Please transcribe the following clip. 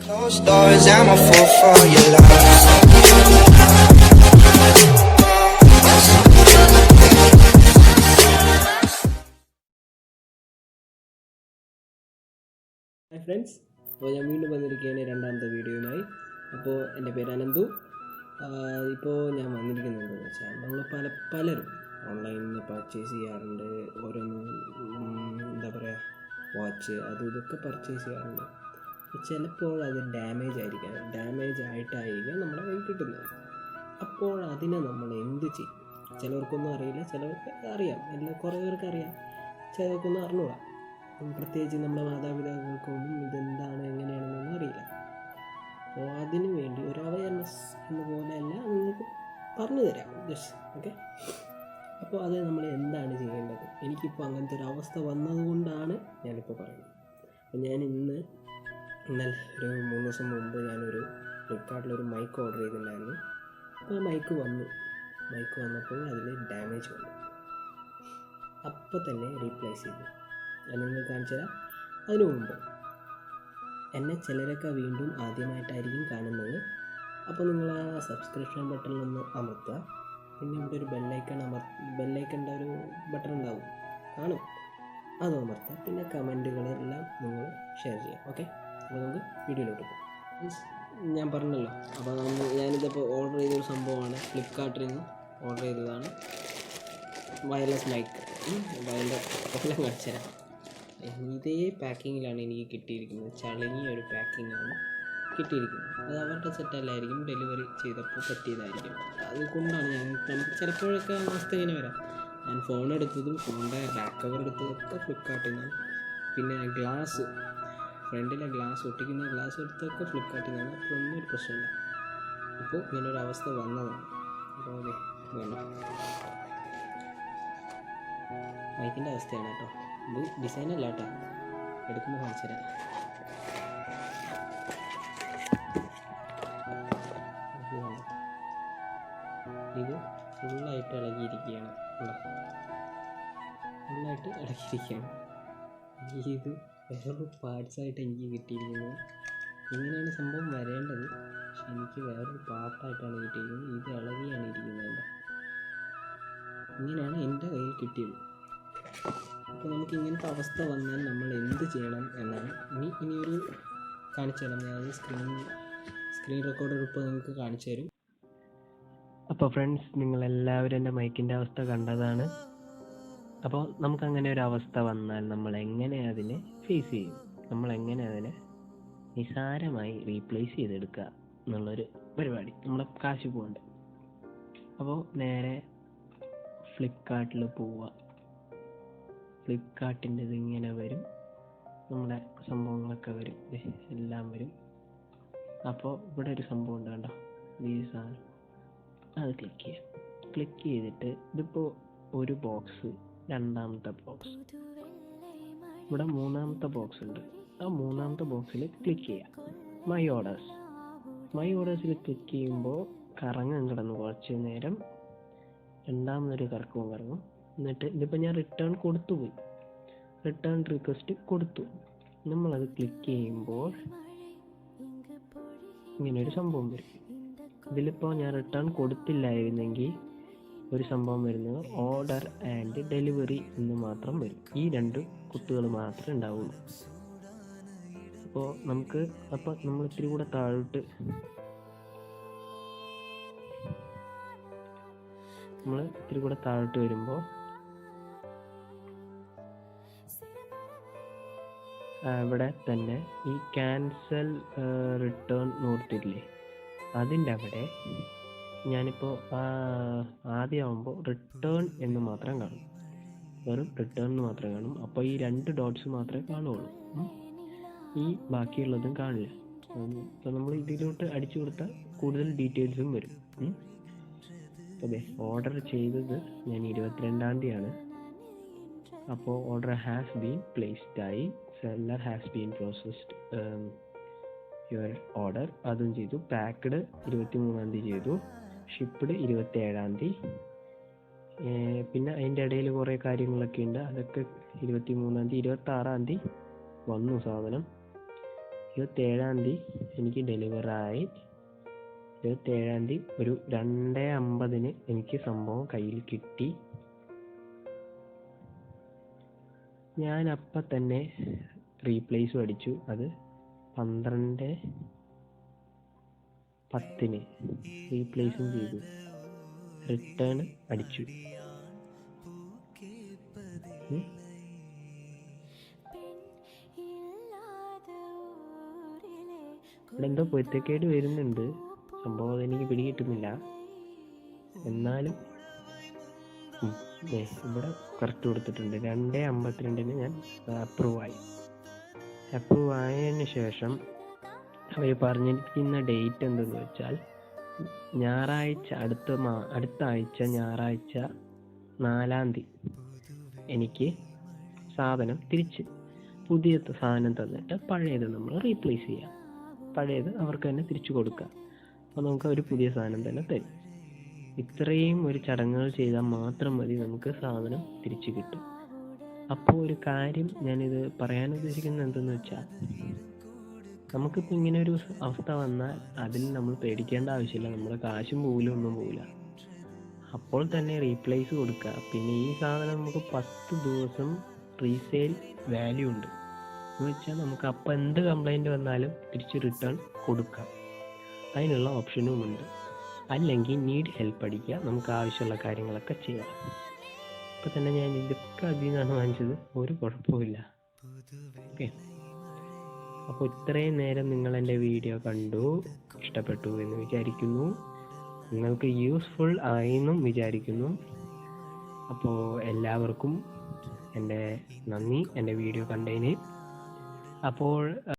Closed doors, I'm a fool for your love. Hi friends, അപ്പോൾ ഞാൻ വീണ്ടും വന്നിരിക്കുകയാണ് രണ്ടാമത്തെ വീഡിയോയുമായി. അപ്പോൾ എൻ്റെ പേര് അനന്തു. ഇപ്പോൾ ഞാൻ വന്നിരിക്കുന്നത് എന്താണെന്ന് വെച്ചാൽ നമ്മൾ പലരും ഓൺലൈനിൽ നിന്ന് പർച്ചേസ് ചെയ്യാറുണ്ട്. ഓരോന്നും എന്താ പറയുക, വാച്ച് അതും ഇതൊക്കെ പർച്ചേസ് ചെയ്യാറുണ്ട്. ചിലപ്പോൾ അത് ഡാമേജ് ആയിട്ടായിരിക്കാം നമ്മുടെ കയ്യിൽ കിട്ടുന്നത്. അപ്പോൾ അതിനെ നമ്മൾ എന്ത് ചെയ്യും? ചിലവർക്കൊന്നും അറിയില്ല, ചിലവർക്ക് അറിയാം, കുറേ പേർക്ക് അറിയാം, ചിലവർക്കൊന്നും അറിഞ്ഞൂടാ. പ്രത്യേകിച്ച് നമ്മുടെ മാതാപിതാക്കൾക്കൊന്നും ഇതെന്താണ് എങ്ങനെയാണെന്നൊന്നും അറിയില്ല. അപ്പോൾ അതിനു വേണ്ടി ഒരു അവയർനെസ് എന്നപോലെയല്ല നിങ്ങൾക്ക് പറഞ്ഞു തരാം ജസ്റ്റ്. ഓക്കെ, അപ്പോൾ അത് നമ്മൾ എന്താണ് ചെയ്യേണ്ടത്? എനിക്കിപ്പോൾ അങ്ങനത്തെ ഒരു അവസ്ഥ വന്നതുകൊണ്ടാണ് ഞാനിപ്പോൾ പറയുന്നത്. അപ്പോൾ ഞാൻ ഇന്നലെ ഒരു 3 ദിവസം മുമ്പ് ഞാനൊരു ഫ്ലിപ്കാർട്ടിലൊരു മൈക്ക് ഓർഡർ ചെയ്തിട്ടുണ്ടായിരുന്നു. അപ്പോൾ മൈക്ക് വന്നപ്പോൾ അതിൽ ഡാമേജ് വന്നു. അപ്പോൾ തന്നെ റീപ്ലേസ് ചെയ്തു. ഞാൻ നിങ്ങൾക്ക് കാണിച്ചു തരാം. അതിനു മുമ്പ് എന്നെ ചിലരൊക്കെ വീണ്ടും ആദ്യമായിട്ടായിരിക്കും കാണുന്നത്. അപ്പോൾ നിങ്ങൾ ആ സബ്സ്ക്രിപ്ഷൻ ബട്ടണിലൊന്ന് അമർത്തുക. പിന്നെ ഇവിടെ ഒരു ബെല്ലൈക്കൻ്റെ ഒരു ബട്ടൺ ഉണ്ടാവും, കാണും, അത് അമർത്തുക. പിന്നെ കമൻറ്റുകളെല്ലാം നിങ്ങൾ ഷെയർ ചെയ്യാം. ഓക്കെ, അപ്പോൾ നമുക്ക് വീഡിയോയിലോട്ട് പോകും. ഞാൻ പറഞ്ഞല്ലോ, അപ്പോൾ ഞാനിതിപ്പോൾ ഓർഡർ ചെയ്തൊരു സംഭവമാണ്. ഫ്ലിപ്കാർട്ടിൽ നിന്ന് ഓർഡർ ചെയ്തതാണ് വയർലെസ് മൈക്ക്. അതിൻ്റെ എല്ലാം കാണിച്ചു തരാം. ഇതേ പാക്കിങ്ങിലാണ് എനിക്ക് കിട്ടിയിരിക്കുന്നത്. ചളങ്ങിയ ഒരു പാക്കിങ്ങാണ് കിട്ടിയിരിക്കുന്നത്. അത് അവരുടെ സെറ്റല്ലായിരിക്കും, ഡെലിവറി ചെയ്തപ്പോൾ പറ്റിയതായിരിക്കും. അതുകൊണ്ടാണ് നമുക്ക് ചിലപ്പോഴൊക്കെ അവസ്ഥ ഇങ്ങനെ വരാം. ഞാൻ ഫോണെടുത്തതും ഫോണിൻ്റെ ബാക്ക് കവർ എടുത്തതൊക്കെ ഫ്ലിപ്കാർട്ടിൽ നിന്നാണ്. പിന്നെ ഫ്രണ്ടിലെ ഗ്ലാസ് ഒട്ടിക്കുന്ന ഗ്ലാസ് എടുത്തതൊക്കെ ഫ്ലിപ്കാർട്ടിൽ നിന്നാണ്. അപ്പോൾ ഒന്നും ഒരു പ്രശ്നമില്ല. ഇപ്പോൾ ഇങ്ങനൊരു അവസ്ഥ വന്നതാണ്. അപ്പോൾ അതെ, മൈക്കിൻ്റെ അവസ്ഥയാണ് കേട്ടോ. ഇത് ഡിസൈനല്ല കേട്ടോ, എടുക്കുമ്പോൾ കാണിച്ചു തരാം. ഇത് ഫുള്ളായിട്ട് ഇളകിയിരിക്കുകയാണ്. ഇത് വേറൊരു പാർട്സായിട്ട് എനിക്ക് കിട്ടിയിരിക്കുന്നത്. ഇങ്ങനെയാണ് സംഭവം വരേണ്ടത്, പക്ഷെ എനിക്ക് വേറൊരു പാർട്ടായിട്ടാണ് കിട്ടിയിരിക്കുന്നത്. ഇത് ഇളകിയാണ് ഇരിക്കുന്നത്. ഇങ്ങനെയാണ് എൻ്റെ കയ്യിൽ കിട്ടിയത്. അപ്പോൾ നമുക്ക് ഇങ്ങനത്തെ അവസ്ഥ വന്നാൽ നമ്മൾ എന്ത് ചെയ്യണം എന്നാണ് ഇനിയൊരു കാണിച്ചു തരാം. ഞാൻ സ്ക്രീൻ റെക്കോർഡർ ഇപ്പോൾ നിങ്ങൾക്ക് കാണിച്ചു തരും. അപ്പോൾ ഫ്രണ്ട്സ്, നിങ്ങളെല്ലാവരും എൻ്റെ മൈക്കിൻ്റെ അവസ്ഥ കണ്ടതാണ്. അപ്പോൾ നമുക്കങ്ങനെ ഒരു അവസ്ഥ വന്നാൽ നമ്മൾ എങ്ങനെ അതിനെ ഫേസ് ചെയ്യും? നമ്മൾ എങ്ങനെ അതിനെ നിസാരമായി റീപ്ലേസ് ചെയ്തെടുക്കുക എന്നുള്ളൊരു പരിപാടി. നമ്മുടെ കാശ് പോകണ്ട. അപ്പോൾ നേരെ ഫ്ലിപ്കാർട്ടിൽ പോവുക. ഫ്ലിപ്കാർട്ടിൻ്റെ ഇതിങ്ങനെ വരും, നമ്മുടെ സംഭവങ്ങളൊക്കെ വരും, എല്ലാം വരും. അപ്പോൾ ഇവിടെ ഒരു സംഭവം ഉണ്ട് കണ്ടോ, ഈ സാധനം, അത് ക്ലിക്ക് ചെയ്തിട്ട് ഇതിപ്പോൾ ഒരു ബോക്സ്, രണ്ടാമത്തെ ബോക്സ്, ഇവിടെ മൂന്നാമത്തെ ബോക്സ് ഉണ്ട്. ആ മൂന്നാമത്തെ ബോക്സിൽ ക്ലിക്ക് ചെയ്യാം. മൈ ഓർഡേഴ്സിൽ ക്ലിക്ക് ചെയ്യുമ്പോൾ കിടന്ന് കുറച്ച് നേരം, രണ്ടാമതൊരു കറങ്ങും. എന്നിട്ട് ഇതിപ്പോൾ ഞാൻ റിട്ടേൺ റിക്വസ്റ്റ് കൊടുത്തു. നമ്മളത് ക്ലിക്ക് ചെയ്യുമ്പോൾ ഇങ്ങനൊരു സംഭവം വരും. ഇതിലിപ്പോൾ ഞാൻ റിട്ടേൺ കൊടുത്തില്ലായിരുന്നെങ്കിൽ ഒരു സംഭവം വരുന്നത് ഓർഡർ ആൻഡ് ഡെലിവറി എന്ന് മാത്രം വരും. ഈ 2 കുത്തുകൾ മാത്രമേ ഉണ്ടാവുള്ളൂ. അപ്പോൾ നമ്മൾ ഇത്തിരി കൂടെ താഴോട്ട് വരുമ്പോൾ ഇവിടെ തന്നെ ഈ ക്യാൻസൽ റിട്ടേൺ നോർത്തില്ലേ, അതിൻ്റെ അവിടെ ഞാനിപ്പോൾ ആദ്യമാകുമ്പോൾ റിട്ടേൺ എന്ന് മാത്രം കാണും, വെറും റിട്ടേൺ എന്ന് മാത്രം കാണും. അപ്പോൾ ഈ 2 ഡോട്ട്സ് മാത്രമേ കാണുള്ളൂ, ഈ ബാക്കിയുള്ളതും കാണില്ല. അപ്പോൾ നമ്മൾ ഇതിലോട്ട് അടിച്ചു കൊടുത്താൽ കൂടുതൽ ഡീറ്റെയിൽസും വരും. അതെ, ഓർഡർ ചെയ്തത് ഞാൻ 22-ാം തീയതിയാണ്. അപ്പോൾ ഓർഡർ ഹാസ് ബീൻ പ്ലേസ്ഡ് ആയി, seller has been processed your order, അതും ചെയ്തു. പാക്ക്ഡ് 23-ാം തീയതി ചെയ്തു, ഷിപ്പ്ഡ് 27-ാം തീയതി. പിന്നെ അതിൻ്റെ ഇടയിൽ കുറേ കാര്യങ്ങളൊക്കെ ഉണ്ട്, അതൊക്കെ 23-ാം തീയതി. 26-ാം തീയതി വന്നു സാധനം. 27 എനിക്ക് ഡെലിവറായി. 27 ഒരു 2:50 എനിക്ക് സംഭവം കയ്യിൽ കിട്ടി. ഞാൻ അപ്പം തന്നെ റീപ്ലേസും അടിച്ചു. അത് 12:10 റീപ്ലേസും ചെയ്തു, റിട്ടേൺ അടിച്ചു. ഇവിടെ എന്തോ പൊരുത്തക്കേട് വരുന്നുണ്ട്, സംഭവം എനിക്ക് പിടികിട്ടുന്നില്ല. എന്നാലും ഇവിടെ കറക്റ്റ് കൊടുത്തിട്ടുണ്ട്. 2:52 ഞാൻ അപ്രൂവ് ആയതിന് ശേഷം അവർ പറഞ്ഞിരിക്കുന്ന ഡേറ്റ് എന്തെന്ന് വെച്ചാൽ ഞായറാഴ്ച, അടുത്ത ആഴ്ച ഞായറാഴ്ച 4 എനിക്ക് സാധനം തിരിച്ച് പുതിയ സാധനം തന്നിട്ട് പഴയത് നമ്മൾ റീപ്ലേസ് ചെയ്യാം. പഴയത് അവർക്ക് തന്നെ തിരിച്ചു കൊടുക്കാം. അപ്പോൾ നമുക്ക് ഒരു പുതിയ സാധനം തന്നെ തരും. ഇത്രയും ഒരു ചടങ്ങുകൾ ചെയ്താൽ മാത്രം മതി നമുക്ക് സാധനം തിരിച്ചു കിട്ടും. അപ്പോൾ ഒരു കാര്യം ഞാനിത് പറയാൻ ഉദ്ദേശിക്കുന്നത് എന്തെന്ന് വെച്ചാൽ, നമുക്കിപ്പോൾ ഇങ്ങനെ ഒരു അവസ്ഥ വന്നാൽ അതിൽ നമ്മൾ പേടിക്കേണ്ട ആവശ്യമില്ല. നമ്മുടെ കാശും പോകില്ല, ഒന്നും പോകില്ല. അപ്പോൾ തന്നെ റീപ്ലേസ് കൊടുക്കുക. പിന്നെ ഈ സാധനം നമുക്ക് 10 ദിവസം റീസെയിൽ വാല്യൂ ഉണ്ട് എന്ന് വെച്ചാൽ നമുക്ക് അപ്പം എന്ത് കംപ്ലൈൻറ്റ് വന്നാലും തിരിച്ച് റിട്ടേൺ കൊടുക്കാം. അതിനുള്ള ഓപ്ഷനും ഉണ്ട്. അല്ലെങ്കിൽ നീഡ് ഹെൽപ്പ് അടിക്കുക, നമുക്ക് ആവശ്യമുള്ള കാര്യങ്ങളൊക്കെ ചെയ്യാം. ഇപ്പം തന്നെ ഞാൻ ഇതൊക്കെ അതിൽ നിന്നാണ് വാങ്ങിച്ചത്, ഒരു കുഴപ്പമില്ല. ഓക്കെ, അപ്പോൾ ഇത്രയും നേരം നിങ്ങൾ എൻ്റെ വീഡിയോ കണ്ടു, ഇഷ്ടപ്പെട്ടു എന്ന് വിചാരിക്കുന്നു. നിങ്ങൾക്ക് യൂസ്ഫുൾ ആയെന്നും വിചാരിക്കുന്നു. അപ്പോൾ എല്ലാവർക്കും എൻ്റെ നന്ദി, എൻ്റെ വീഡിയോ കണ്ടതിന്. അപ്പോൾ